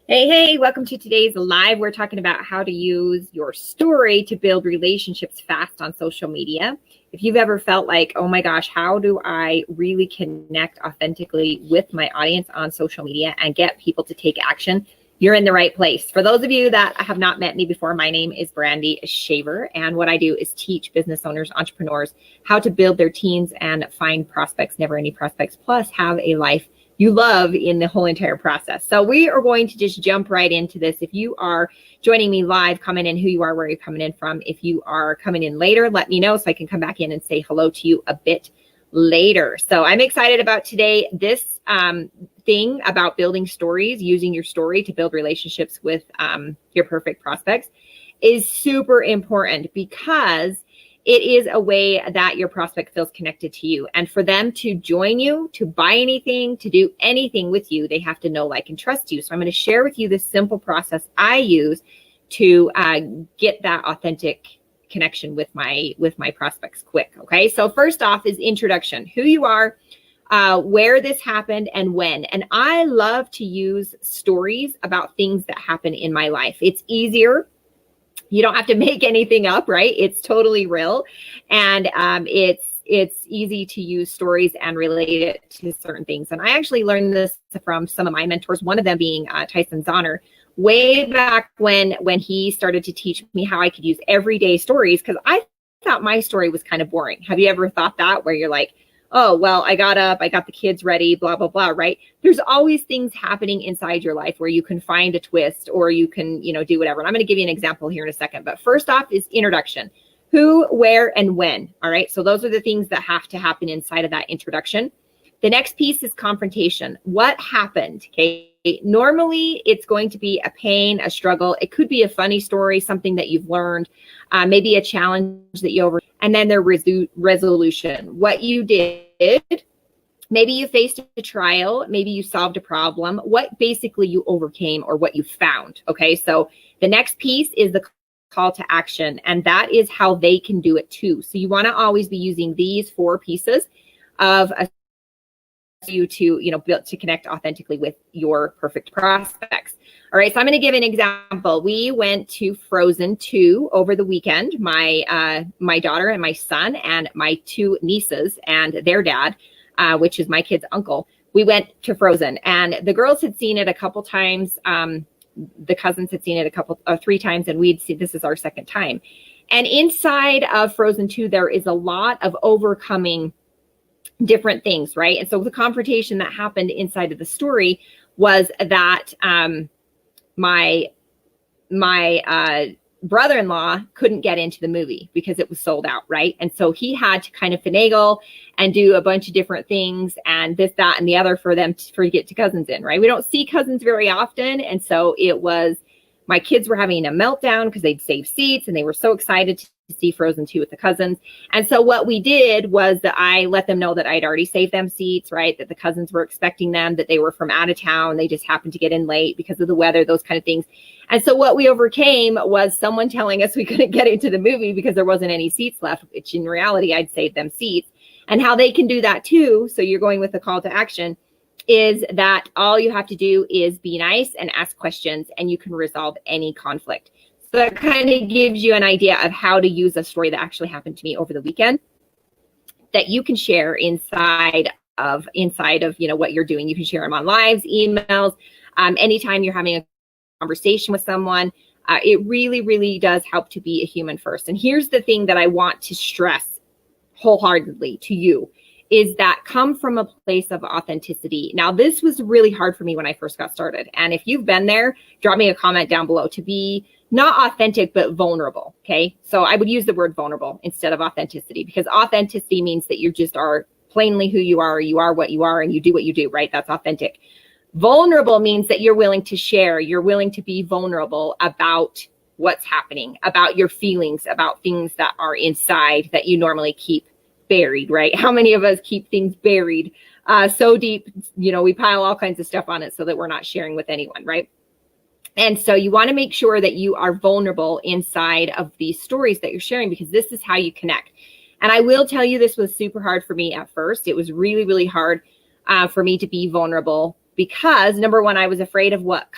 Hey, welcome to today's live. We're talking about how to use your story to build relationships fast on social media. If you've ever felt like, oh my gosh, how do I really connect authentically with my audience on social media and get people to take action, you're in the right place. For those of you that have not met me before, my name is Brandy Shaver, and what I do is teach business owners, entrepreneurs, how to build their teams and find prospects, never any prospects, plus have a life you love in the whole entire process. So we are going to just jump right into this. If you are joining me live, comment in who you are, where you're coming in from. If you are coming in later, let me know so I can come back in and say hello to you a bit later. So I'm excited about today. This thing about building stories, using your story to build relationships with your perfect prospects is super important because it is a way that your prospect feels connected to you. And for them to join you, to buy anything, to do anything with you, they have to know, like, and trust you. So I'm going to share with you this simple process I use to get that authentic connection with my prospects quick. Okay. So first off is introduction, who you are, where this happened and when. And I love to use stories about things that happen in my life. It's easier. You don't have to make anything up, right? It's totally real. And it's easy to use stories and relate it to certain things. And I actually learned this from some of my mentors, one of them being Tyson Zahner, way back when he started to teach me how I could use everyday stories, because I thought my story was kind of boring. Have you ever thought that, where you're like, oh, well, I got up, I got the kids ready, blah, blah, blah, right? There's always things happening inside your life where you can find a twist or you can, do whatever. And I'm going to give you an example here in a second. But first off is introduction. Who, where, and when. All right. So those are the things that have to happen inside of that introduction. The next piece is confrontation. What happened? Okay. Normally, it's going to be a pain, a struggle. It could be a funny story, something that you've learned, maybe a challenge that you over. And then their resolution. What you did, maybe you faced a trial, maybe you solved a problem, what basically you overcame or what you found. Okay, so the next piece is the call to action, and that is how they can do it too. So you want to always be using these 4 pieces of you to build to connect authentically with your perfect prospects. All right, so I'm going to give an example. We went to Frozen 2 over the weekend. My daughter and my son and my 2 nieces and their dad, which is my kid's uncle. We went to Frozen, and the girls had seen it a couple times. The cousins had seen it 3 times, and we'd seen this is our second time. And inside of Frozen 2, there is a lot of overcoming different things, right? And so the confrontation that happened inside of the story was that my brother-in-law couldn't get into the movie because it was sold out, right? And so he had to kind of finagle and do a bunch of different things and this, that, and the other for them to get to cousins in, right? We don't see cousins very often. And so it was, my kids were having a meltdown because they'd saved seats and they were so excited to see Frozen 2 with the cousins. And so what we did was that I let them know that I'd already saved them seats, right? That the cousins were expecting them, that they were from out of town. They just happened to get in late because of the weather, those kind of things. And so what we overcame was someone telling us we couldn't get into the movie because there wasn't any seats left, which in reality, I'd saved them seats. And how they can do that too, so you're going with the call to action, is that all you have to do is be nice and ask questions, and you can resolve any conflict. So that kind of gives you an idea of how to use a story that actually happened to me over the weekend that you can share inside of what you're doing. You can share them on lives, emails, anytime you're having a conversation with someone. It really, really does help to be a human first. And here's the thing that I want to stress wholeheartedly to you, is that come from a place of authenticity. Now, this was really hard for me when I first got started. And if you've been there, drop me a comment down below. To be not authentic, but vulnerable. Okay. So I would use the word vulnerable instead of authenticity, because authenticity means that you just are plainly who you are what you are, and you do what you do, right? That's authentic. Vulnerable means that you're willing to share, you're willing to be vulnerable about what's happening, about your feelings, about things that are inside that you normally keep buried, right? How many of us keep things buried so deep, we pile all kinds of stuff on it so that we're not sharing with anyone, right? And so you want to make sure that you are vulnerable inside of these stories that you're sharing, because this is how you connect. And I will tell you, this was super hard for me at first. It was really, really hard for me to be vulnerable because number one, I was afraid of what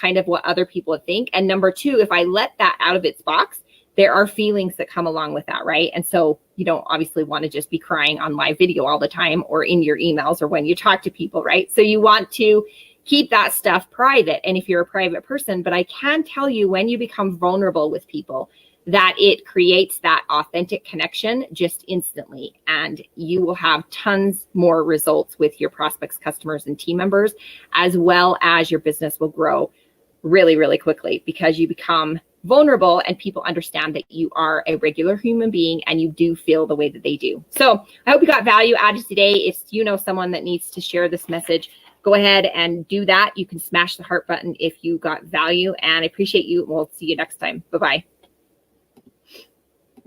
other people would think. And number two, if I let that out of its box, there are feelings that come along with that, right? And so you don't obviously want to just be crying on live video all the time or in your emails or when you talk to people, right? So you want to keep that stuff private. And if you're a private person, but I can tell you when you become vulnerable with people, that it creates that authentic connection just instantly. And you will have tons more results with your prospects, customers, and team members, as well as your business will grow really, really quickly because you become vulnerable and people understand that you are a regular human being and you do feel the way that they do. So I hope you got value added today. If you know someone that needs to share this message, go ahead and do that. You can smash the heart button if you got value, and I appreciate you. We'll see you next time. Bye-bye.